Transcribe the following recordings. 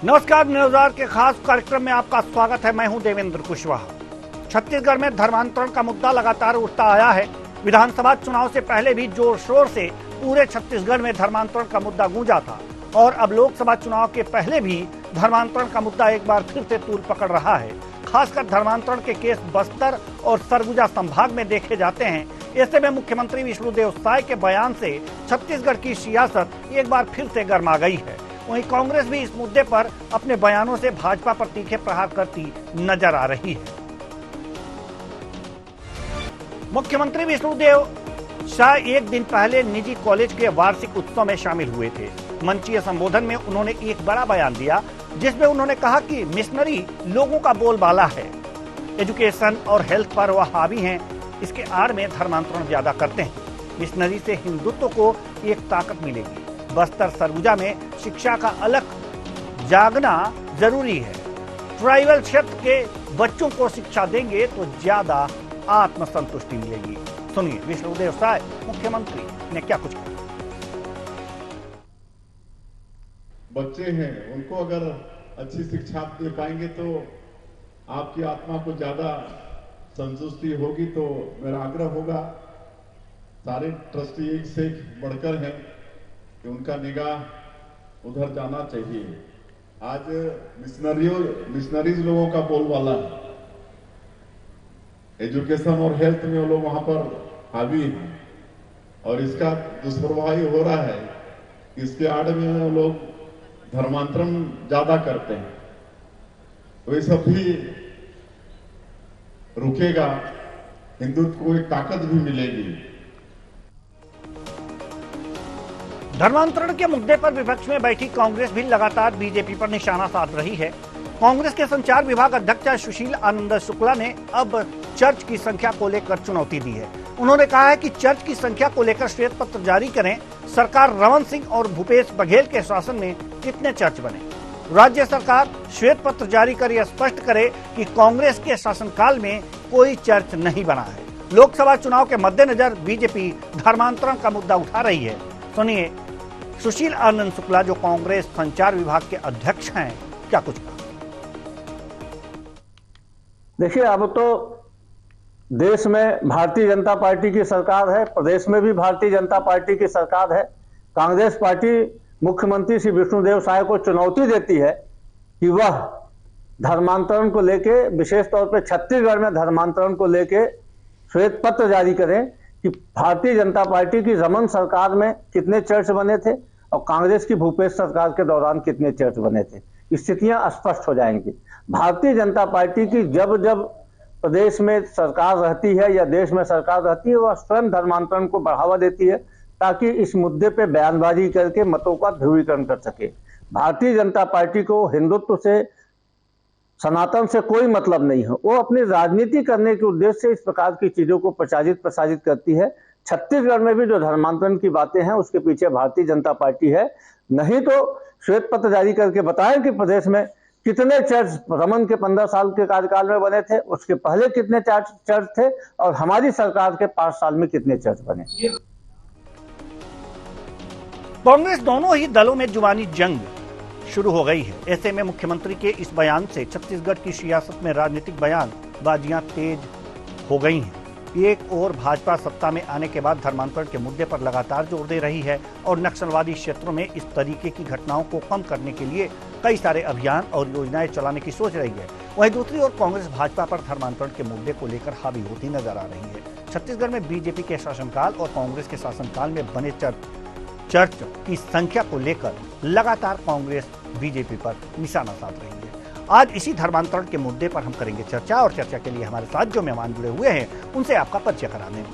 नमस्कार, न्यूज़ के खास कार्यक्रम में आपका स्वागत है। मैं हूं देवेंद्र कुशवाहा। छत्तीसगढ़ में धर्मांतरण का मुद्दा लगातार उठता आया है। विधानसभा चुनाव से पहले भी जोर शोर से पूरे छत्तीसगढ़ में धर्मांतरण का मुद्दा गूंजा था और अब लोकसभा चुनाव के पहले भी धर्मांतरण का मुद्दा एक बार फिर से तूल पकड़ रहा है। खासकर धर्मांतरण के केस बस्तर और सरगुजा संभाग में देखे जाते हैं। ऐसे में मुख्यमंत्री विष्णुदेव साय के बयान से छत्तीसगढ़ की सियासत एक बार फिर से गर्मा गई है। वहीं कांग्रेस भी इस मुद्दे पर अपने बयानों से भाजपा पर तीखे प्रहार करती नजर आ रही है। मुख्यमंत्री विष्णुदेव साय एक दिन पहले निजी कॉलेज के वार्षिक उत्सव में शामिल हुए थे। मंचीय संबोधन में उन्होंने एक बड़ा बयान दिया जिसमें उन्होंने कहा कि मिशनरी लोगों का बोलबाला है, एजुकेशन और हेल्थ पर वह हावी हैं, इसके आड़ में धर्मांतरण ज्यादा करते हैं। मिशनरी से हिंदुत्व को एक ताकत मिलेगी। बस्तर सरगुजा में शिक्षा का अलग जागना जरूरी है। ट्राइबल क्षेत्र के बच्चों को शिक्षा देंगे तो ज्यादा आत्मसंतुष्टि मिलेगी। सुनिए विष्णुदेव साय मुख्यमंत्री ने क्या कुछ कहा। बच्चे हैं, उनको अगर अच्छी शिक्षा दे पाएंगे तो आपकी आत्मा को ज्यादा संतुष्टि होगी। तो मेरा आग्रह होगा, सारे ट्रस्टी एक से बढ़कर हैं कि उनका निगाह उधर जाना चाहिए। आज मिशनरीज लोगों का बोलबाला है। एजुकेशन और हेल्थ में वो लोग वहां पर हावी हैं और इसका दुष्प्रभाव हो रहा है। इसके आड़ में वो लोग धर्मांतरण ज्यादा करते हैं, तो ये सब भी रुकेगा, हिंदुत्व को एक ताकत भी मिलेगी। धर्मांतरण के मुद्दे पर विपक्ष में बैठी कांग्रेस भी लगातार बीजेपी पर निशाना साध रही है। कांग्रेस के संचार विभाग अध्यक्ष सुशील आनंद शुक्ला ने अब चर्च की संख्या को लेकर चुनौती दी है। उन्होंने कहा है कि चर्च की संख्या को लेकर श्वेत पत्र जारी करें। सरकार रमन सिंह और भूपेश बघेल के शासन में कितने चर्च बने? राज्य सरकार श्वेत पत्र जारी कर यह स्पष्ट करे कि कांग्रेस के शासनकाल में कोई चर्च नहीं बना है। लोकसभा चुनाव के मद्देनजर बीजेपी धर्मांतरण का मुद्दा उठा रही है। सुनिए सुशील आनंद शुक्ला, जो कांग्रेस संचार विभाग के अध्यक्ष हैं, क्या कुछ कहा। देखिए, अब तो देश में भारतीय जनता पार्टी की सरकार है, प्रदेश में भी भारतीय जनता पार्टी की सरकार है। कांग्रेस पार्टी मुख्यमंत्री श्री विष्णुदेव साय को चुनौती देती है कि वह धर्मांतरण को लेके, विशेष तौर पे छत्तीसगढ़ में धर्मांतरण को लेके श्वेत पत्र जारी करें कि भारतीय जनता पार्टी की रमन सरकार में कितने चर्च बने थे और कांग्रेस की भूपेश सरकार के दौरान कितने चर्च बने थे। स्थितियां स्पष्ट हो जाएंगी। भारतीय जनता पार्टी की जब जब प्रदेश में सरकार रहती है या देश में सरकार रहती है, वह स्वयं धर्मांतरण को बढ़ावा देती है ताकि इस मुद्दे पे बयानबाजी करके मतों का ध्रुवीकरण कर सके। भारतीय जनता पार्टी को हिंदुत्व से, सनातन से कोई मतलब नहीं है। वो अपनी राजनीति करने के उद्देश्य से इस प्रकार की चीजों को प्रसारित करती है। छत्तीसगढ़ में भी जो धर्मांतरण की बातें हैं उसके पीछे भारतीय जनता पार्टी है। नहीं तो श्वेत पत्र जारी करके बताएं कि प्रदेश में कितने चर्च रमन के 15 साल के कार्यकाल में बने थे, उसके पहले कितने चर्च थे और हमारी सरकार के 5 साल में कितने चर्च बने। कांग्रेस दोनों ही दलों में जुबानी जंग शुरू हो गई है। ऐसे में मुख्यमंत्री के इस बयान से छत्तीसगढ़ की सियासत में राजनीतिक बयानबाजियां तेज हो गई हैं। एक और भाजपा सत्ता में आने के बाद धर्मांतरण के मुद्दे पर लगातार जोर दे रही है और नक्सलवादी क्षेत्रों में इस तरीके की घटनाओं को कम करने के लिए कई सारे अभियान और योजनाएं चलाने की सोच रही है। वहीं दूसरी ओर कांग्रेस भाजपा पर धर्मांतरण के मुद्दे को लेकर हावी होती नजर आ रही है। छत्तीसगढ़ में बीजेपी के शासनकाल और कांग्रेस के शासनकाल में बने चर्च की संख्या को लेकर लगातार कांग्रेस बीजेपी पर निशाना साध रही है। आज इसी धर्मांतरण के मुद्दे पर हम करेंगे चर्चा और चर्चा के लिए हमारे साथ जो मेहमान जुड़े हुए हैं उनसे आपका परिचय करा दें।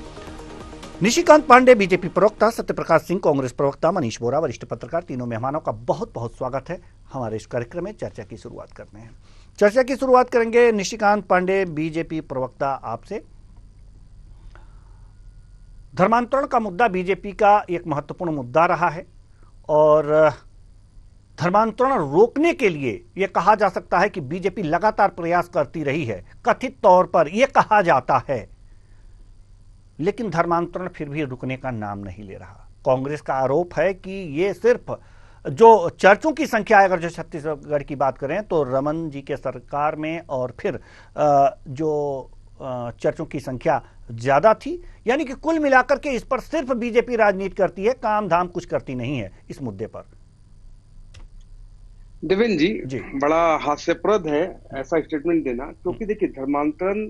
निशिकांत पांडे बीजेपी प्रवक्ता, सत्यप्रकाश सिंह कांग्रेस प्रवक्ता, मनीष बोरा वरिष्ठ पत्रकार, तीनों मेहमानों का बहुत बहुत स्वागत है हमारे इस कार्यक्रम में। चर्चा की शुरुआत करते हैं। चर्चा की शुरुआत करेंगे निशिकांत पांडे बीजेपी प्रवक्ता आपसे। धर्मांतरण का मुद्दा बीजेपी का एक महत्वपूर्ण मुद्दा रहा है और धर्मांतरण रोकने के लिए यह कहा जा सकता है कि बीजेपी लगातार प्रयास करती रही है। कथित तौर पर यह कहा जाता है, लेकिन धर्मांतरण फिर भी रुकने का नाम नहीं ले रहा। कांग्रेस का आरोप है कि ये सिर्फ जो चर्चों की संख्या है, अगर जो छत्तीसगढ़ की बात करें तो रमन जी के सरकार में और फिर जो चर्चों की संख्या ज्यादा थी, यानी कि कुल मिलाकर के इस पर सिर्फ बीजेपी राजनीति करती है, काम धाम कुछ करती नहीं है इस मुद्दे पर। देवेंद्र जी। बड़ा हास्यप्रद है ऐसा स्टेटमेंट देना, क्योंकि देखिए धर्मांतरण,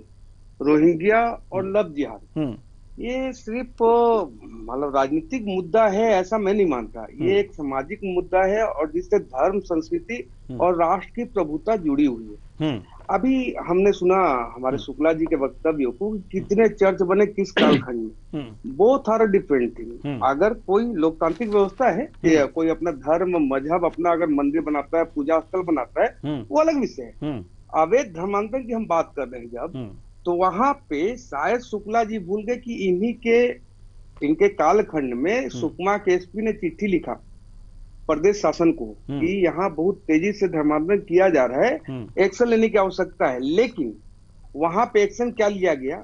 रोहिंग्या और लव जिहाद ये सिर्फ मतलब राजनीतिक मुद्दा है ऐसा मैं नहीं मानता। ये एक सामाजिक मुद्दा है और जिससे धर्म, संस्कृति और राष्ट्र की प्रभुता जुड़ी हुई है। अभी हमने सुना हमारे शुक्ला जी के वक्तव्यों को, कितने चर्च बने किस कालखंड में, बोथ आर डिफरेंट थिंग। अगर कोई लोकतांत्रिक व्यवस्था है कि कोई अपना धर्म, मजहब अपना अगर मंदिर बनाता है, पूजा स्थल बनाता है, वो अलग विषय है। अवैध धर्मांतरण की हम बात कर रहे हैं जब, तो वहां पे शायद शुक्ला जी भूल गए कि इनके कालखंड में सुकमा के एसपी ने चिट्ठी लिखा प्रदेश शासन को कि यहाँ बहुत तेजी से धर्मांतरण किया जा रहा है, एक्शन लेने की आवश्यकता है। लेकिन वहां पे एक्शन क्या लिया गया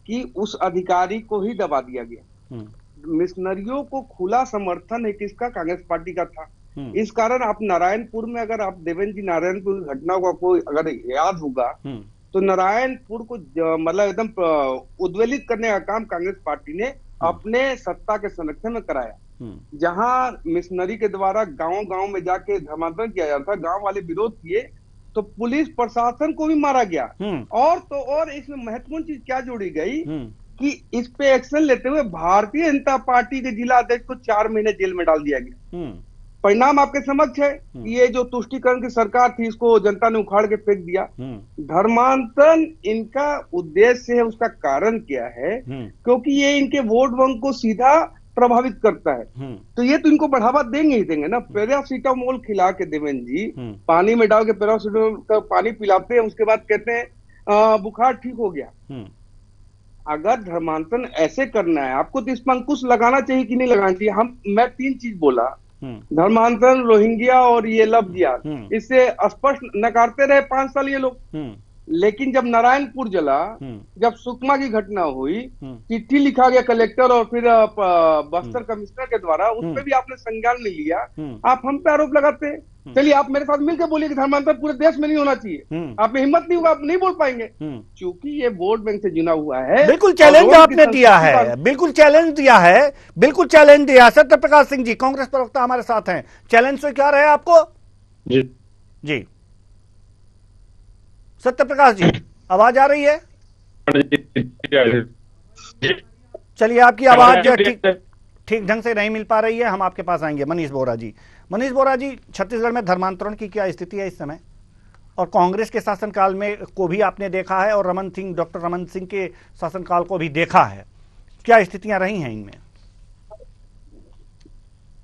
कि उस अधिकारी को ही दबा दिया गया। मिशनरियों को खुला समर्थन है किसका? कांग्रेस पार्टी का था। इस कारण आप नारायणपुर में, अगर आप देवेंद्र जी नारायणपुर घटना को कोई अगर याद होगा तो नारायणपुर को मतलब एकदम उद्वेलित करने का काम कांग्रेस पार्टी ने अपने सत्ता के संरक्षण में कराया, जहां मिशनरी के द्वारा गांव-गांव में जाके धर्मांतरण किया जाता था। गांव वाले विरोध किए तो पुलिस प्रशासन को भी मारा गया। और तो और इसमें महत्वपूर्ण चीज क्या जोड़ी गई कि इस पे एक्शन लेते हुए भारतीय जनता पार्टी के जिला अध्यक्ष को 4 महीने जेल में डाल दिया गया। परिणाम आपके समक्ष है। ये जो तुष्टीकरण की सरकार थी, इसको जनता ने उखाड़ के फेंक दिया। धर्मांतरण इनका उद्देश्य है, उसका कारण क्या है? क्योंकि ये इनके वोट बैंक को सीधा प्रभावित करता है, तो ये तो इनको बढ़ावा देंगे ही देंगे ना। पैरासीटामोल खिला के देवेंद्र जी, पानी में डाल के पैरासीटामोल का पानी पिलाते हैं, उसके बाद कहते हैं बुखार ठीक हो गया। अगर धर्मांतरण ऐसे करना है आपको, तो इस पर अंकुश लगाना चाहिए कि नहीं लगाना चाहिए? मैं 3 चीज बोला, धर्मांतरण, रोहिंग्या और ये लव जिहाद, इससे स्पष्ट नकारते रहे 5 साल ये लोग। लेकिन जब नारायणपुर जला, जब सुकमा की घटना हुई, चिट्ठी लिखा गया कलेक्टर और फिर बस्तर कमिश्नर के द्वारा, उस पर भी आपने संज्ञान नहीं लिया। आप हम पे आरोप लगाते हैं। चलिए आप मेरे साथ मिलकर बोलिए कि धर्मांतरण पूरे देश में नहीं होना चाहिए। आप में हिम्मत नहीं होगा, आप नहीं बोल पाएंगे, क्योंकि ये वोट बैंक से जुड़ा हुआ है। बिल्कुल चैलेंज आपने दिया है, बिल्कुल चैलेंज दिया है, बिल्कुल चैलेंज दिया। सत्य प्रकाश सिंह जी, कांग्रेस प्रवक्ता हमारे साथ हैं, चैलेंज से क्या रहे आपको? जी सत्य प्रकाश जी, आवाज आ रही है? चलिए, आपकी आवाज ठीक ढंग से नहीं मिल पा रही है, हम आपके पास आएंगे। मनीष बोरा जी, मनीष बोरा जी, छत्तीसगढ़ में धर्मांतरण की क्या स्थिति है इस समय? और कांग्रेस के शासनकाल में को भी आपने देखा है और डॉक्टर रमन सिंह के शासनकाल को भी देखा है, क्या स्थितियां रही हैं इनमें?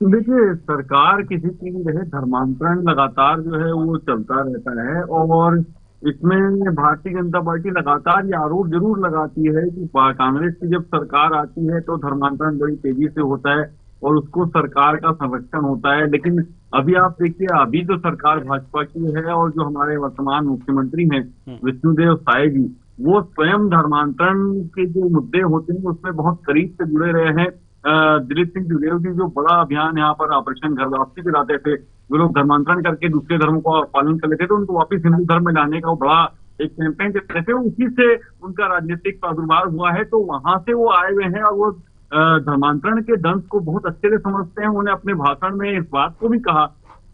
देखिए, सरकार किसी की भी रहे, धर्मांतरण लगातार जो है वो चलता रहता है। और इसमें भारतीय जनता पार्टी लगातार ये आरोप जरूर लगाती है कि कांग्रेस की जब सरकार आती है तो धर्मांतरण बड़ी तेजी से होता है और उसको सरकार का संरक्षण होता है। लेकिन अभी आप देखिए, अभी तो सरकार भाजपा की है और जो हमारे वर्तमान मुख्यमंत्री हैं विष्णुदेव साय जी, वो स्वयं धर्मांतरण के जो मुद्दे होते हैं उसमें बहुत करीब से जुड़े रहे हैं। दिलीप सिंह जुड़ेव जी जो बड़ा अभियान यहाँ पर ऑपरेशन घर वापसी चलाते थे, वो लोग धर्मांतरण करके दूसरे धर्मों का पालन कर लेते थे, उनको वापस हिंदू धर्म में लाने का वो बड़ा एक कैंपेन चलते थे। उसी से उनका राजनीतिक प्रादुर्भाव हुआ है, तो वहां से वो आए हुए हैं और वो धर्मांतरण के दंश को बहुत अच्छे से समझते हैं। उन्होंने अपने भाषण में इस बात को भी कहा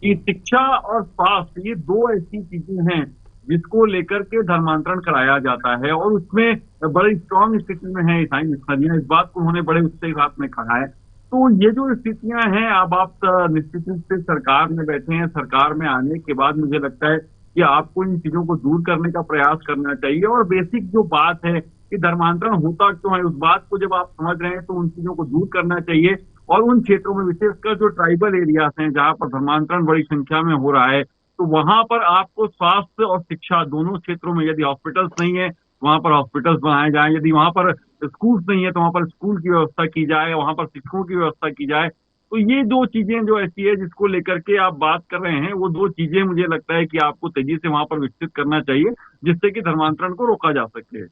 कि शिक्षा और स्वास्थ्य ये 2 ऐसी चीजें हैं जिसको लेकर के धर्मांतरण कराया जाता है और उसमें बड़ी स्ट्रांग स्थिति में है ईसाई मिशनरियां। इस बात को उन्होंने बड़े उत्साह के साथ में कहा है। तो ये जो स्थितियां हैं, अब आप निश्चित रूप से सरकार में बैठे हैं, सरकार में आने के बाद मुझे लगता है कि आपको इन चीजों को दूर करने का प्रयास करना चाहिए। और बेसिक जो बात है कि धर्मांतरण होता क्यों है, उस बात को जब आप समझ रहे हैं तो उन चीजों को दूर करना चाहिए। और उन क्षेत्रों में, विशेषकर जो ट्राइबल एरियाज हैं जहां पर धर्मांतरण बड़ी संख्या में हो रहा है, तो वहां पर आपको स्वास्थ्य और शिक्षा दोनों क्षेत्रों में, यदि हॉस्पिटल्स नहीं है वहां पर हॉस्पिटल्स बनाए जाएं, यदि वहां पर स्कूल्स नहीं है तो वहां पर स्कूल की व्यवस्था की जाए, वहां पर शिक्षकों की व्यवस्था की जाए। तो ये 2 चीजें जो ऐसी है जिसको लेकर के आप बात कर रहे हैं, वो 2 चीजें मुझे लगता है कि आपको तेजी से वहां पर विकसित करना चाहिए, जिससे कि धर्मांतरण को रोका जा सके।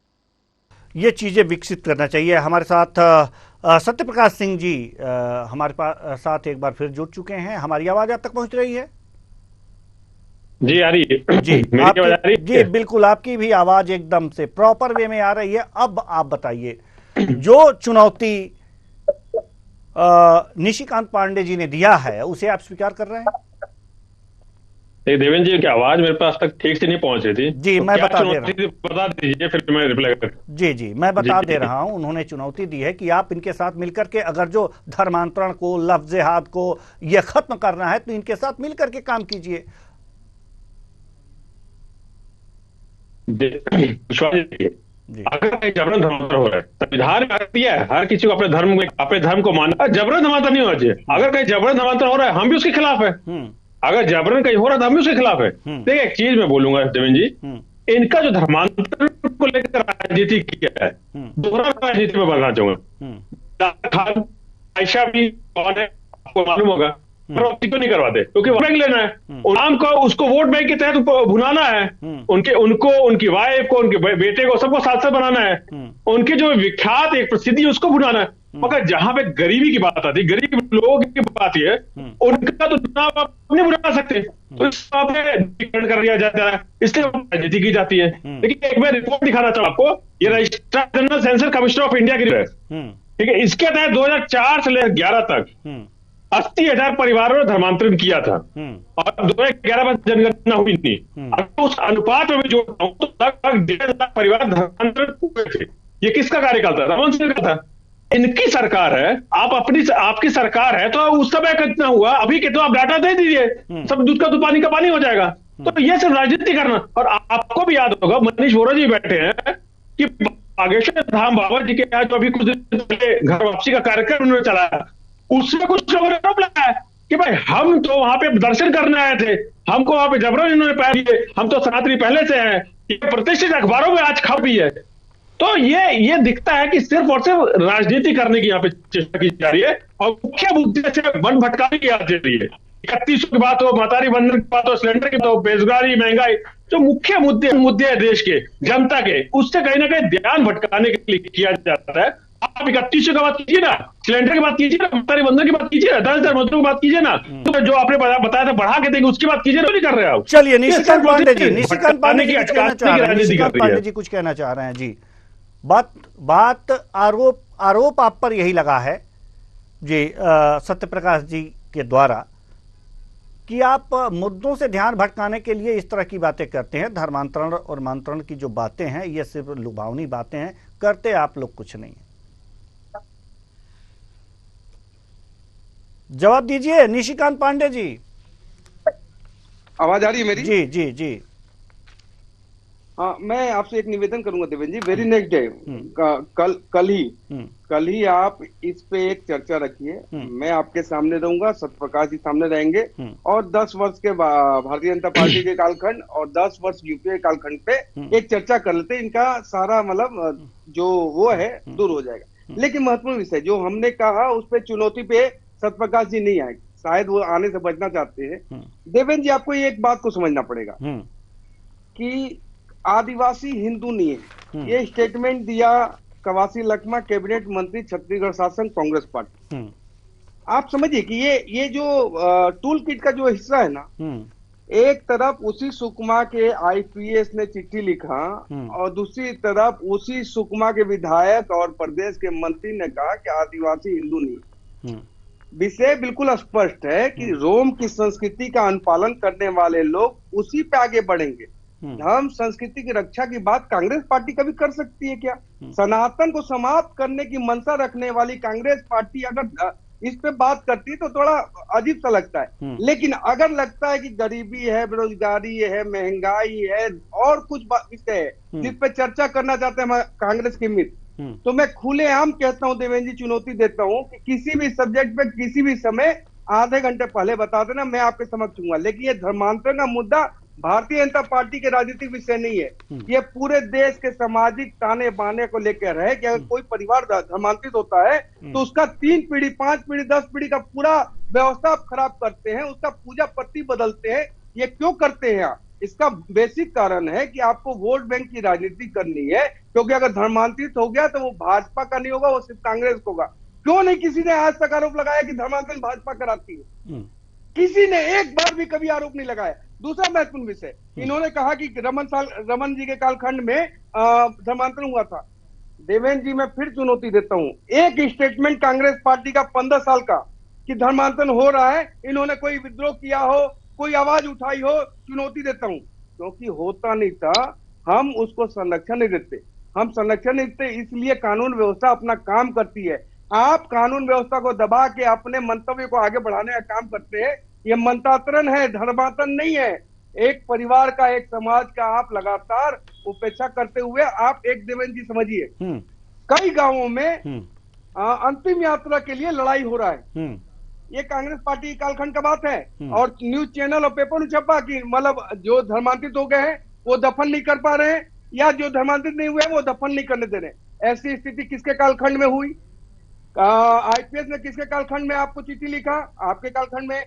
ये चीजें विकसित करना चाहिए। हमारे साथ सत्य प्रकाश सिंह जी हमारे पास साथ एक बार फिर जुड़ चुके हैं। हमारी आवाज आप तक पहुंच रही है? जी आ रही है। जी मेरी आवाज आ रही है? जी बिल्कुल, आपकी भी आवाज एकदम से प्रॉपर वे में आ रही है। अब आप बताइए, जो चुनौती निशिकांत पांडे जी ने दिया है उसे आप स्वीकार कर रहे हैं? देवेंद्र जी की आवाज मेरे पास तक ठीक से नहीं पहुंच रही थी। जी, तो मैं क्या बता दे रहा चुनौती थी, बता दीजिए फिर मैं रिप्लाई कर। जी मैं बता जी, दे रहा हूं। उन्होंने चुनौती दी है कि आप इनके साथ मिलकर के अगर जो धर्मांतरण को, लफ्ज जिहाद को यह खत्म करना है तो इनके साथ मिलकर के काम कीजिए। अगर कहीं जबरन धर्मांतर हो रहा है, संविधान में दिया है हर किसी को अपने धर्म को मानना, जबरन धर्मांतर नहीं होना चाहिए। अगर कहीं जबरन धर्मांतर हो रहा है हम भी उसके खिलाफ है। अगर जबरन कहीं हो रहा है तो हम भी उसके खिलाफ है। देखिए एक चीज मैं बोलूंगा देवेंद्र जी, इनका जो धर्मांतर को लेकर राजनीति किया है, दोहरा राजनीति में बनना चाहूंगा। खान आयशा भी कौन है आपको मालूम होगा, क्यों नहीं करवाते? क्योंकि वोट बैंक लेना है, नाम को उसको वोट बैंक के तहत भुनाना है, उनको उनकी वाइफ को, उनके बेटे को, सबको साथ साथ बनाना है, उनके जो विख्यात एक प्रसिद्धि उसको भुनाना है। मगर जहां पे गरीबी की बात आती है, गरीब लोगों की बात है, उनका तो चुनाव आप नहीं बुला सकते, तो इसमें कर दिया जाता है, इसलिए राजनीति की जाती है। लेकिन एक मैं रिपोर्ट दिखाना चाहूँ आपको, ये registrar general sensor commissioner of India की है, ठीक है। इसके तहत 2004 से लेकर 11 तक 80,000 परिवारों ने धर्मांतरण किया था और 2011 में जनगणना हुई थी। अगर उस अनुपात में भी जोड़ता हूं तो लगभग 1.5 लाख परिवार धर्मांतरण हुए थे। ये किसका कार्यकाल था? रमन सिंह का था। इनकी सरकार है, आपकी सरकार है, तो उस समय कितना हुआ, अभी के तो आप डाटा दे दीजिए, सब दूध का दूध पानी का पानी हो जाएगा। तो ये सिर्फ राजनीति करना। और आपको भी याद होगा, मनीष वोरा जी बैठे हैं कि बागेश्वर धाम बाबा जी के यहाँ जो अभी कुछ दिन पहले घर वापसी का कार्यक्रम उन्होंने चलाया, उसमें कुछ लोगों ने आरोप लगाया कि भाई हम तो वहां पे दर्शन करने आए थे, हमको वहां पे जबरन इन्होंने पैर दिए, हम तो सनातनी पहले से हैं, ये प्रतिष्ठित अखबारों में आज खबर भी है। तो ये दिखता है कि सिर्फ और सिर्फ राजनीति करने की यहाँ पे चेष्टा की जा रही है और मुख्य मुद्दे से वन भटकाने की जा रही है। 31 की बात हो, मातारी बंधन की बात हो, सिलेंडर की बात हो, बेरोजगारी, महंगाई, जो मुख्य मुद्दे हैं देश के, जनता के, उससे कहीं ना कहीं ध्यान भटकाने के लिए किया जाता है। आप 31 की बात कीजिए ना, सिलेंडर की बात कीजिए ना, मातारी बंधन की बात कीजिए ना, 10,000 मजदूरों की बात कीजिए ना, तो जो आपने बताया था बढ़ा के देंगे उसकी बात कीजिए ना, नहीं कर रहे आप। चलिए निशिकांत पांडे जी कुछ कहना चाह रहे हैं जी। बात आरोप आप पर यही लगा है जी सत्य प्रकाश जी के द्वारा कि आप मुद्दों से ध्यान भटकाने के लिए इस तरह की बातें करते हैं। धर्मांतरण और मांतरण की जो बातें हैं ये सिर्फ लुभावनी बातें हैं, करते आप लोग कुछ नहीं है। जवाब दीजिए निशिकांत पांडे जी। आवाज आ रही है मेरी? जी जी जी। हाँ, मैं आपसे एक निवेदन करूंगा देवेंद्र जी, वेरी नेक्स्ट डे कल ही आप इस पे एक चर्चा रखिए। मैं आपके सामने रहूंगा, सत्यप्रकाश जी सामने रहेंगे और 10 वर्ष के भारतीय जनता पार्टी के कालखंड और 10 वर्ष यूपीए कालखंड पे एक चर्चा कर लेते, इनका सारा मतलब जो वो है दूर हो जाएगा। लेकिन महत्वपूर्ण विषय जो हमने कहा उस पे चुनौती पे सत्यप्रकाश जी नहीं आए, शायद वो आने से बचना चाहते हैं। देवेंद्र जी आपको एक बात को समझना पड़ेगा कि आदिवासी हिंदू नहीं है, ये स्टेटमेंट दिया कवासी लखमा, कैबिनेट मंत्री, छत्तीसगढ़ शासन, कांग्रेस पार्टी। आप समझिए कि ये जो टूल किट का जो हिस्सा है ना, एक तरफ उसी सुकमा के आईपीएस ने चिट्ठी लिखा और दूसरी तरफ उसी सुकमा के विधायक और प्रदेश के मंत्री ने कहा कि आदिवासी हिंदू नहीं। विषय बिल्कुल स्पष्ट है कि रोम की संस्कृति का अनुपालन करने वाले लोग उसी पे आगे बढ़ेंगे। धर्म संस्कृति की रक्षा की बात कांग्रेस पार्टी कभी कर सकती है क्या? सनातन को समाप्त करने की मंशा रखने वाली कांग्रेस पार्टी अगर इस पे बात करती है तो थोड़ा अजीब सा लगता है। लेकिन अगर लगता है कि गरीबी है, बेरोजगारी है, महंगाई है और कुछ विषय है जिस पे चर्चा करना चाहते हैं कांग्रेस के मित्र, तो मैं खुलेआम कहता हूं देवेंद्र जी, चुनौती देता हूं कि किसी भी सब्जेक्ट पे किसी भी समय आधे घंटे पहले बता देना, मैं आपके समक्ष हूँ। लेकिन ये धर्मांतरण का मुद्दा भारतीय जनता पार्टी के राजनीतिक विषय नहीं है, ये पूरे देश के सामाजिक ताने बाने को लेकर है कि अगर कोई परिवार धर्मांतरित होता है तो उसका 3 पीढ़ी, 5 पीढ़ी, 10 पीढ़ी का पूरा व्यवस्था आप खराब करते हैं, उसका पूजा पत्ती बदलते हैं। ये क्यों करते हैं आप? इसका बेसिक कारण है कि आपको वोट बैंक की राजनीति करनी है, क्योंकि अगर धर्मांतरित हो गया तो वो भाजपा का नहीं होगा, वो सिर्फ कांग्रेस का होगा। क्यों नहीं किसी ने आज तक आरोप लगाया कि धर्मांतरण भाजपा कराती है? किसी ने एक बार भी कभी आरोप नहीं लगाया। दूसरा महत्वपूर्ण विषय, इन्होंने कहा कि रमन जी के कालखंड में धर्मांतरण हुआ था। देवेंद्र जी, मैं फिर चुनौती देता हूं, एक स्टेटमेंट कांग्रेस पार्टी का 15 साल का कि धर्मांतरण हो रहा है, इन्होंने कोई विद्रोह किया हो, कोई आवाज उठाई हो, चुनौती देता हूं। क्योंकि होता नहीं था, हम उसको संरक्षण नहीं देते। हम संरक्षण नहीं देते इसलिए कानून व्यवस्था अपना काम करती है। आप कानून व्यवस्था को दबा के अपने मंतव्य को आगे बढ़ाने का काम करते हैं। ये मंत्रांतरण है, धर्मांतरण नहीं है। एक परिवार का, एक समाज का आप लगातार उपेक्षा करते हुए आप एक देवेंद्र जी समझिए, कई गांवों में अंतिम यात्रा के लिए लड़ाई हो रहा है। ये कांग्रेस पार्टी कालखंड का बात है। और न्यूज चैनल और पेपर में छपा कि मतलब जो धर्मांतरित हो गए हैं वो दफन नहीं कर पा रहे हैं, या जो धर्मांतरित नहीं हुए वो दफन नहीं करने दे रहे। ऐसी स्थिति किसके कालखंड में हुई? आईपीएस ने किसके कालखंड में आपको चिट्ठी लिखा? आपके कालखंड में।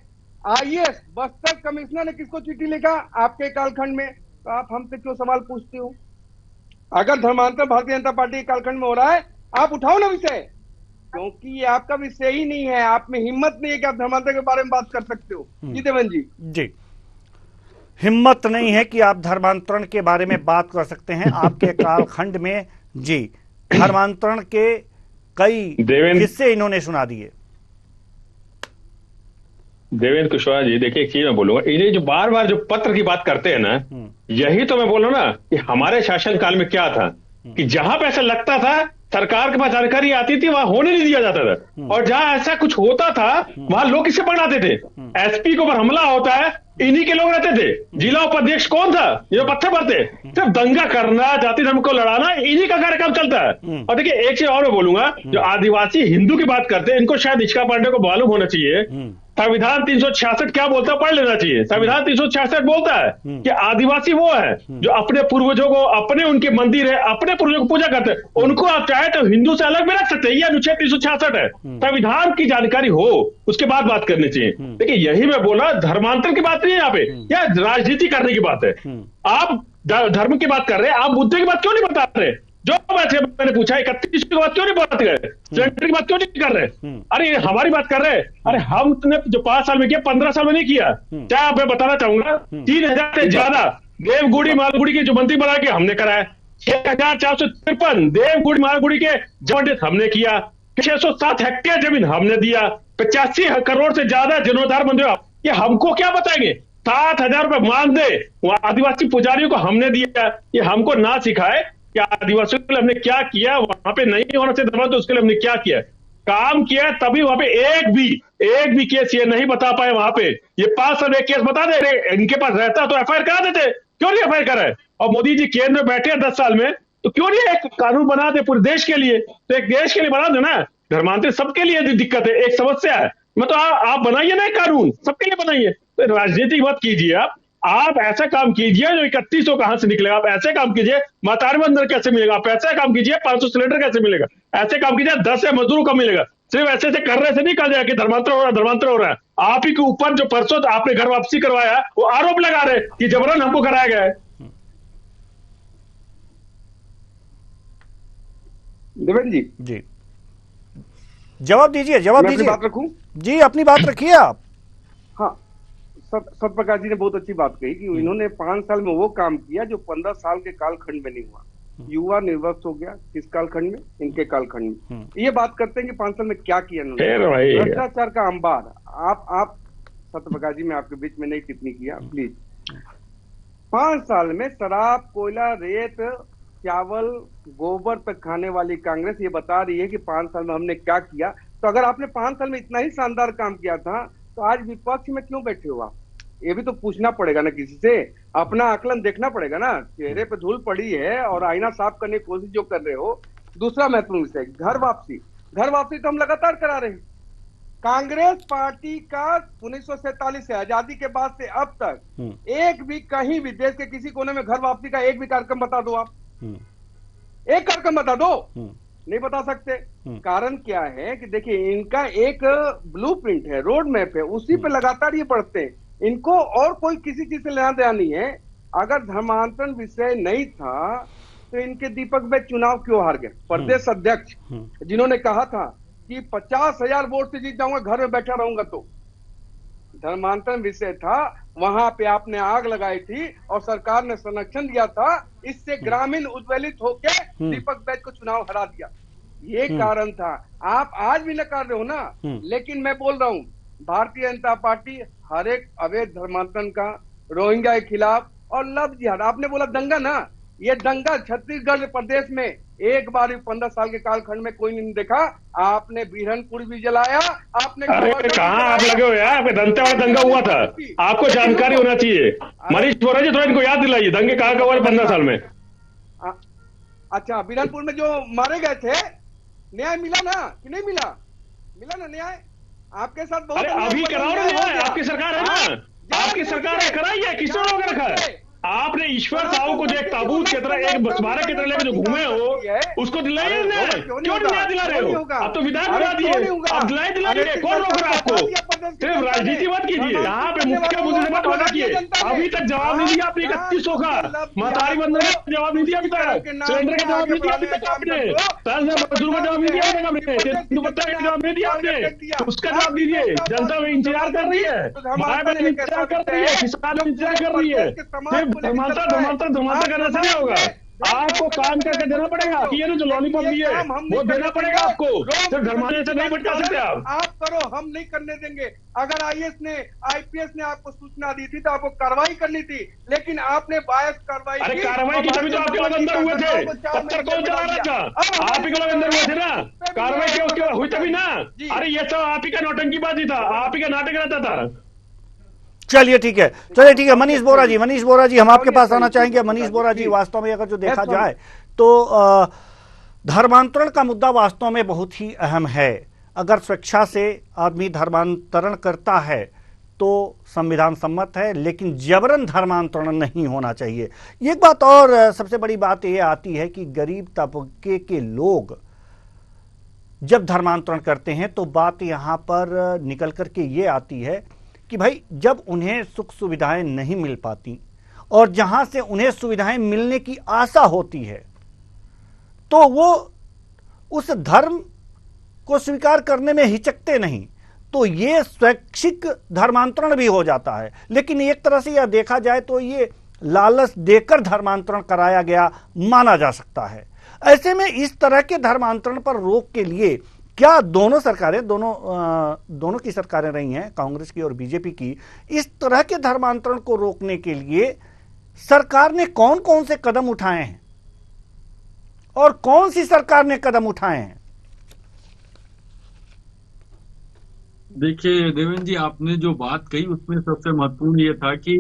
आईएएस बस्तर कमिश्नर ने किसको चिट्ठी लिखा? आपके कालखंड में। तो आप हमसे क्यों सवाल पूछते हो? अगर धर्मांतरण भारतीय जनता पार्टी के कालखंड में हो रहा है, आप उठाओ ना विषय, क्योंकि ये आपका विषय ही नहीं है। आप में हिम्मत नहीं है कि आप धर्मांतरण के बारे में बात कर सकते हो। जी देवेंद्र जी। जी, हिम्मत नहीं है कि आप धर्मांतरण के बारे में बात कर सकते हैं। आपके कालखंड में जी धर्मांतरण के कई किस्से इन्होंने सुना दिए। देवेंद्र कुशवाहा जी, देखिए एक चीज मैं बोलूंगा, इन्हें जो बार बार जो पत्र की बात करते हैं ना, यही तो मैं बोल रहा हूं ना कि हमारे शासन काल में क्या था कि जहां पे ऐसा लगता था सरकार के पास जानकारी आती थी, वहां होने नहीं दिया जाता था। और जहां ऐसा कुछ होता था वहां लोग किससे पकड़ाते थे? एसपी के ऊपर हमला होता है, इन्हीं के लोग रहते थे। जिला उपाध्यक्ष कौन था? ये पत्थर भरते। सिर्फ दंगा करना, जाति धर्म को लड़ाना, इन्हीं का कार्यक्रम चलता है। और देखिए एक चीज और मैं बोलूंगा, जो आदिवासी हिंदू की बात करते हैं, इनको शायद इच्छा पांडे को मालूम होना चाहिए संविधान 366 क्या बोलता है, पढ़ लेना चाहिए। संविधान 366 बोलता है कि आदिवासी वो है जो अपने पूर्वजों को, अपने उनके मंदिर है, अपने पूर्वजों को पूजा करते हैं, उनको आप चाहे तो हिंदू से अलग भी रख सकते हैं। ये अनुच्छेद 366 है। संविधान की जानकारी हो उसके बाद बात करनी चाहिए। देखिए यही मैं बोला, धर्मांतरण की बात नहीं है यहाँ पे, या राजनीति करने की बात है। आप धर्म की बात कर रहे हैं, आप मुद्दे की बात क्यों नहीं बता रहे? जो मैंने पूछा 31 की बात क्यों नहीं बात कर रहे? सिलेंडर की बात क्यों नहीं कर रहे? अरे हमारी बात कर रहे हैं। अरे हमने जो 5 साल में किया 15 साल में नहीं किया। क्या आप मैं बताना चाहूंगा, 3000 से ज्यादा देवगुड़ी मालगुड़ी के जो मंत्री बना के हमने कराया, 6453 देवगुड़ी मालगुड़ी के जमीन हमने किया, 607 हेक्टेयर जमीन हमने दिया, 85 करोड़ से ज्यादा जीर्णोद्धार मंदिर। ये हमको क्या बताएंगे? 7000 रुपए मानदेय वहां आदिवासी पुजारियों को हमने दिया। ये हमको ना सिखाए कि आदिवासियों के लिए हमने क्या किया, वहां पे नहीं होना चाहिए धर्मांतरण, तो उसके लिए हमने क्या किया, काम किया। तभी वहां पे एक भी केस ये नहीं बता पाए। वहां पे ये 5 साल में केस बता दे रहे, इनके पास रहता तो एफआईआर करा देते, क्यों नहीं एफआईआर करा है? और मोदी जी केंद्र में बैठे हैं 10 साल में, तो क्यों नहीं एक कानून बना दे पूरे देश के लिए? तो एक देश के लिए बना दे ना, धर्मांतरण सबके लिए दिक्कत है, एक समस्या है। मैं तो आप बनाइए ना कानून, सबके लिए बनाइए। तो राजनीति मत कीजिए। आप ऐसा काम कीजिए जो 3100 कहां से निकलेगा। आप ऐसे काम कीजिए, मतारी बंदर कैसे मिलेगा? आप ऐसा काम कीजिए, 500 सिलेंडर कैसे मिलेगा? ऐसे काम कीजिए, 10 से मजदूरों का मिलेगा। सिर्फ ऐसे से करने से नहीं कहा जाए कि धर्मांतरण हो रहा है। आप ही के ऊपर जो परसों आपने घर वापसी करवाया, वो आरोप लगा रहे कि जबरन हमको कराया गया है। देवेंद्र जी जवाब दीजिए, बात रखूं जी, अपनी बात रखिए आप। हाँ, सतप्रकाश जी ने बहुत अच्छी बात कही कि इन्होंने 5 साल में वो काम किया जो 15 साल के कालखंड में नहीं हुआ। युवा निर्वस्त हो गया किस कालखंड में? इनके कालखंड में। ये बात करते हैं कि 5 साल में क्या किया इन्होंने। भ्रष्टाचार का अंबार। आप सतप्रकाश जी, मैं आपके बीच में नहीं टिप्पणी किया प्लीज। 5 साल में शराब, कोयला, रेत, चावल, गोबर तक खाने वाली कांग्रेस ये बता रही है कि 5 साल में हमने क्या किया। तो अगर आपने 5 साल में इतना ही शानदार काम किया था तो आज विपक्ष में क्यों बैठे हो आप? ये भी तो पूछना पड़ेगा ना किसी से, अपना आकलन देखना पड़ेगा ना। चेहरे पे धूल पड़ी है और आईना साफ करने की कोशिश जो कर रहे हो। दूसरा महत्वपूर्ण विषय, घर वापसी तो हम लगातार करा रहे हैं। कांग्रेस पार्टी का 1947 से, आजादी के बाद से अब तक एक भी कहीं भी देश के किसी कोने में घर वापसी का एक भी कार्यक्रम बता दो आप। एक कार्यक्रम बता दो, नहीं बता सकते। कारण क्या है कि देखिए इनका एक ब्लूप्रिंट है, रोड मैप है, उसी पे लगातार ये बढ़ते हैं। इनको और कोई किसी चीज से लेना देना नहीं है। अगर धर्मांतरण विषय नहीं था तो इनके दीपक भाई चुनाव क्यों हार गए? प्रदेश अध्यक्ष जिन्होंने कहा था कि 50,000 वोट से जीत जाऊंगा घर में बैठा रहूंगा। तो धर्मांतरण विषय था, वहां पे आपने आग लगाई थी और सरकार ने संरक्षण दिया था, इससे ग्रामीण उद्वेलित होकर दीपक बैद को चुनाव हरा दिया। ये कारण था। आप आज भी नकार रहे हो ना, लेकिन मैं बोल रहा हूं भारतीय जनता पार्टी हर एक अवैध धर्मांतरण का, रोहिंग्या के खिलाफ और लव जिहाद, आपने बोला दंगा ना, ये दंगा छत्तीसगढ़ प्रदेश में एक बार 15 साल के कालखंड में कोई नहीं देखा। आपने बिरहनपुर भी जलाया, आपने कहाँ आप लगे हो यार, आपके दंते वाला दंगा हुआ था, आपको जानकारी होना चाहिए। मनीष बोरा जी थोड़ा इनको याद दिलाइए, दंगे कहाँ का हुआ 15 साल में। अच्छा, बिरहनपुर में जो मारे गए थे, न्याय मिला ना कि नहीं मिला? मिला ना न्याय? आपके साथ बहुत अभी कराओ ना न्याय, आपकी सरकार है ना, आपकी सरकार है, कराइए, किसने रोक रखा है? आपने ईश्वर साहू को जो एक ताबूत की तरह, एक बसवारा की तरह लेकर जो घूमे हो, उसको दिलाइए ना, क्यों न्याय दिला रहे हो? आप तो विधायक बना दिए, आप दिलाइए, कौन रोक रहा है आपको? सिर्फ राजनीति मत कीजिए, यहाँ पे मुख्य मुद्दे से मत बना किए। अभी तक जवाब नहीं दिया आपने 3100 का, महतारी बंधन का जवाब नहीं दिया अभी तक, सिलेंडर का जवाब नहीं दिया अभी तक आपने, मजदूर का जवाब नहीं दिया अभी तक आपने, दुपट्टा का जवाब नहीं दिया आपने, उसका जवाब दीजिए। जनता में इंतजार कर रही है, माया बहन इंतजार कर रही है, किसान इंतजार कर रही है। धमाका करने से नहीं होगा, आपको काम करके देना पड़ेगा। ये जो लॉलीपॉप दिए वो देना पड़ेगा आपको, सिर्फ धर्माने से नहीं भटका सकते आप करो, हम नहीं करने देंगे। अगर आईएएस ने, आईपीएस ने आपको सूचना दी थी तो आपको कार्रवाई करनी थी, लेकिन आपने बायस कार्रवाई की। अरे कार्रवाई की तभी तो आपके लोग अंदर हुए थे, तब तक कौन चला रहा था? आप ही के लोग अंदर हुए थे ना, कार्रवाई की उसके हुई तभी ना। अरे ये सब आप ही का नौटंकीबाजी था, आप ही का नाटक रहता था। चलिए ठीक है, मनीष बोरा जी हम आपके पास आना चाहेंगे। मनीष बोरा जी, वास्तव में अगर जो देखा जाए तो धर्मांतरण का मुद्दा वास्तव में बहुत ही अहम है। अगर स्वेच्छा से आदमी धर्मांतरण करता है तो संविधान सम्मत है, लेकिन जबरन धर्मांतरण नहीं होना चाहिए। एक बात और सबसे बड़ी बात यह आती है कि गरीब तबके के लोग जब धर्मांतरण करते हैं तो बात यहां पर निकल करके ये आती है कि भाई जब उन्हें सुख सुविधाएं नहीं मिल पाती और जहां से उन्हें सुविधाएं मिलने की आशा होती है तो वो उस धर्म को स्वीकार करने में हिचकते नहीं, तो ये स्वैच्छिक धर्मांतरण भी हो जाता है। लेकिन एक तरह से यह देखा जाए तो ये लालच देकर धर्मांतरण कराया गया माना जा सकता है। ऐसे में इस तरह के धर्मांतरण पर रोक के लिए क्या दोनों सरकारें, दोनों की सरकारें रही हैं, कांग्रेस की और बीजेपी की, इस तरह के धर्मांतरण को रोकने के लिए सरकार ने कौन कौन से कदम उठाए हैं और कौन सी सरकार ने कदम उठाए हैं? देखिए देवेंद्र जी, आपने जो बात कही उसमें सबसे महत्वपूर्ण ये था कि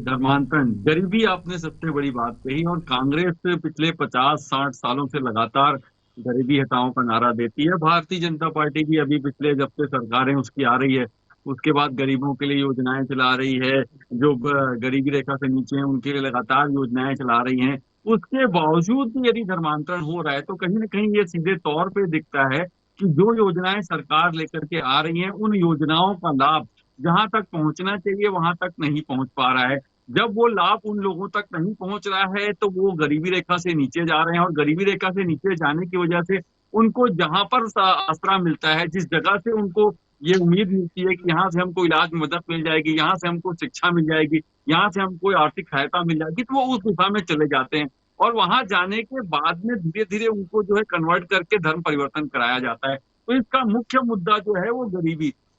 धर्मांतरण, गरीबी आपने सबसे बड़ी बात कही। और कांग्रेस पिछले 50-60 सालों से लगातार गरीबी हटाओ का नारा देती है। भारतीय जनता पार्टी भी अभी पिछले जब से सरकारें उसकी आ रही है उसके बाद गरीबों के लिए योजनाएं चला रही है, जो गरीबी रेखा से नीचे हैं उनके लिए लगातार योजनाएं चला रही हैं। उसके बावजूद भी यदि धर्मांतरण हो रहा है तो कहीं ना कहीं ये सीधे तौर पे दिखता है कि जो योजनाएं सरकार लेकर के आ रही हैं उन योजनाओं का लाभ जहां तक पहुंचना चाहिए वहां तक नहीं पहुंच पा रहा है। जब वो लाभ उन लोगों तक नहीं पहुंच रहा है तो वो गरीबी रेखा से नीचे जा रहे हैं, और गरीबी रेखा से नीचे जाने की वजह से उनको जहां पर आसरा मिलता है, जिस जगह से उनको ये उम्मीद मिलती है कि यहाँ से हमको इलाज में मदद मिल जाएगी, यहाँ से हमको शिक्षा मिल जाएगी, यहाँ से हमको आर्थिक सहायता मिल जाएगी, तो वो उस दिशा में चले जाते हैं। और वहां जाने के बाद में धीरे धीरे उनको जो है कन्वर्ट करके धर्म परिवर्तन कराया जाता है। तो इसका मुख्य मुद्दा जो है वो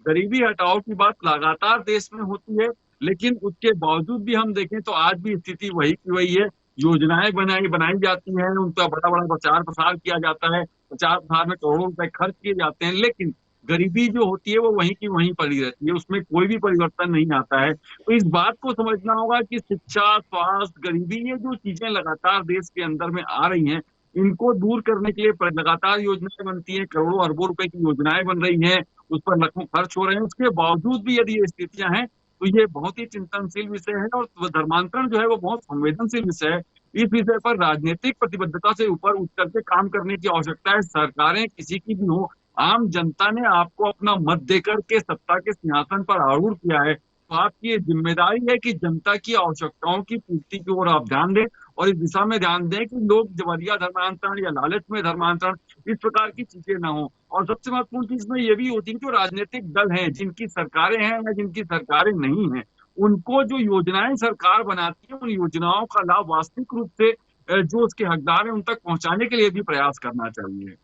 गरीबी हटाओ की बात लगातार देश में होती है, लेकिन उसके बावजूद भी हम देखें तो आज भी स्थिति वही की वही है। योजनाएं बनाई जाती हैं, उनका बड़ा बड़ा प्रचार प्रसार किया जाता है, प्रचार प्रसार में करोड़ों रुपए खर्च किए जाते हैं, लेकिन गरीबी जो होती है वो वहीं की वहीं पड़ी रहती है, उसमें कोई भी परिवर्तन नहीं आता है। तो इस बात को समझना होगा कि शिक्षा, स्वास्थ्य, गरीबी, ये जो चीजें लगातार देश के अंदर में आ रही हैं, इनको दूर करने के लिए लगातार योजनाएं बनती हैं, करोड़ों अरबों रुपए की योजनाएं बन रही हैं, उस पर लाखों खर्च हो रहे हैं। उसके बावजूद भी यदि ये स्थितियां हैं तो ये बहुत ही चिंतनशील विषय है, और धर्मांतरण जो है वो बहुत संवेदनशील विषय है। इस विषय पर राजनीतिक प्रतिबद्धता से ऊपर उठ करके काम करने की आवश्यकता है। सरकारें किसी की भी हो, आम जनता ने आपको अपना मत देकर के सत्ता के सिंहासन पर आरूढ़ किया है, आपकी जिम्मेदारी है कि जनता की आवश्यकताओं की पूर्ति की ओर आप ध्यान दें और इस दिशा में ध्यान दें कि लोग जबरिया धर्मांतरण या लालच में धर्मांतरण इस प्रकार की चीजें ना हो। और सबसे महत्वपूर्ण चीज में ये भी होती है कि जो राजनीतिक दल हैं, जिनकी सरकारें हैं या जिनकी सरकारें नहीं हैं, उनको जो योजनाएं सरकार बनाती है उन योजनाओं का लाभ वास्तविक रूप से जो उसके हकदार हैं उन तक पहुंचाने के लिए भी प्रयास करना चाहिए।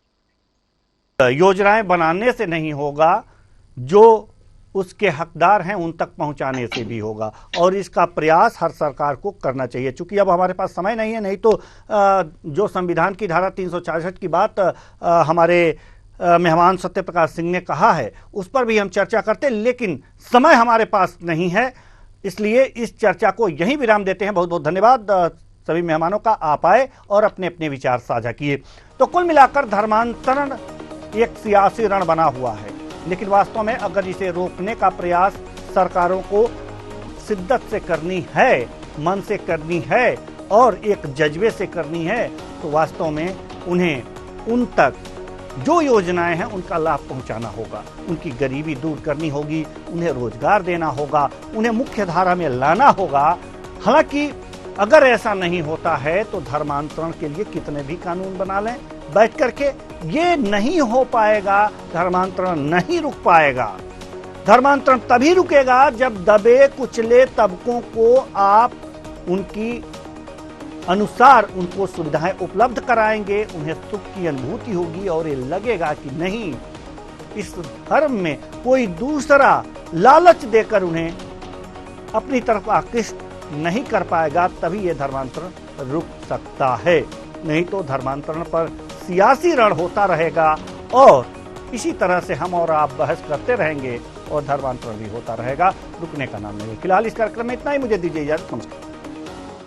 योजनाएं बनाने से नहीं होगा, जो उसके हकदार हैं उन तक पहुंचाने से भी होगा, और इसका प्रयास हर सरकार को करना चाहिए। चूंकि अब हमारे पास समय नहीं है, नहीं तो जो संविधान की धारा 366 की बात हमारे मेहमान सत्य प्रकाश सिंह ने कहा है उस पर भी हम चर्चा करते, लेकिन समय हमारे पास नहीं है, इसलिए इस चर्चा को यहीं विराम देते हैं। बहुत बहुत धन्यवाद सभी मेहमानों का, आप आए और अपने अपने विचार साझा किए। तो कुल मिलाकर धर्मांतरण एक सियासी रण बना हुआ है, लेकिन वास्तव में अगर इसे रोकने का प्रयास सरकारों को शिद्दत से करनी है, मन से करनी है और एक जज्बे से करनी है, तो वास्तव में उन्हें उन तक जो योजनाएं हैं उनका लाभ पहुंचाना होगा, उनकी गरीबी दूर करनी होगी, उन्हें रोजगार देना होगा, उन्हें मुख्य धारा में लाना होगा। हालांकि अगर ऐसा नहीं होता है तो धर्मांतरण के लिए कितने भी कानून बना लें बैठ करके, ये नहीं हो पाएगा, धर्मांतरण नहीं रुक पाएगा। धर्मांतरण तभी रुकेगा जब दबे कुचले तबकों को आप उनकी अनुसार उनको सुविधाएं उपलब्ध कराएंगे, उन्हें सुख की अनुभूति होगी और ये लगेगा कि नहीं, इस धर्म में कोई दूसरा लालच देकर उन्हें अपनी तरफ आकृष्ट नहीं कर पाएगा, तभी ये धर्मांतरण रुक सकता है। नहीं तो धर्मांतरण पर सियासी रण होता रहेगा और इसी तरह से हम और आप बहस करते रहेंगे और धर्मांतरण भी होता रहेगा, रुकने का नाम नहीं। फिलहाल इस कार्यक्रम में इतना ही, मुझे दीजिए इजाजत, नमस्कार।